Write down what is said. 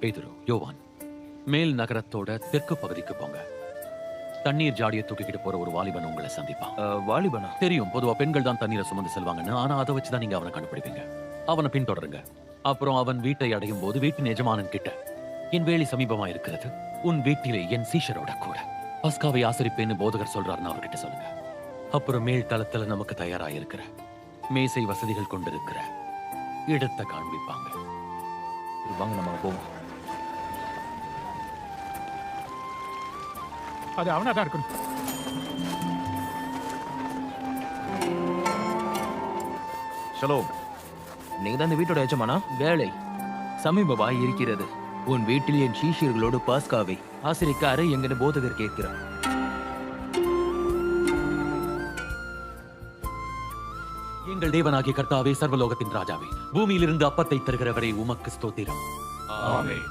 பேதுரு, யோவான், மேல் நகரத்தோட தெற்கு பகுதிக்கு போங்க. தண்ணீர் ஜாடியை தூக்கிக்கிட்டு போற ஒரு வாலிபன் உங்களை சந்திப்பான். வாலிபனா? தெரியும், பொதுவா பெண்கள் தான் தண்ணீரை சுமந்து செல்வாங்கன்னு. ஆனா அதை வச்சுதான் நீங்க அவனை கண்டுபிடிப்பீங்க. அவனை பின்தொடருங்க. அப்புறம் அவன் வீட்டை அடையும் போது வீட்டின் எஜமானன் கிட்ட, என் வேலை சமீபமா இருக்கிறது, உன் வீட்டிலே என் சீஷரோட கூட பஸ்காவை ஆசரிப்பேன்னு போதகர் சொல்றாருன்னு அவர்கிட்ட சொல்லுங்க. அப்புறம் மேல் தளத்துல நமக்கு தயாராயிருக்கிற மேசை வசதிகள் கொண்டிருக்கிற இடத்தை காண்பிப்பாங்க. வாங்க நம்ம போவோம். அது அவனா தான் இருக்கணும். ஷலோம், நீங்க தான் இந்த வீட்டோட எஜமானா? வேலை சமீபமாய் இருக்கிறது. உன் வீட்டில் என் சீஷர்களோடு பாஸ்காவை ஆசிரிக்க அறை எங்கன்னு போதகர் கேட்கிறார். எங்கள் தேவனாகிய கர்த்தாவே, சர்வலோகத்தின் ராஜாவே, பூமியிலிருந்து அப்பத்தை தருகிறவரை உமக்கு ஸ்தோத்திரம். ஆமென்.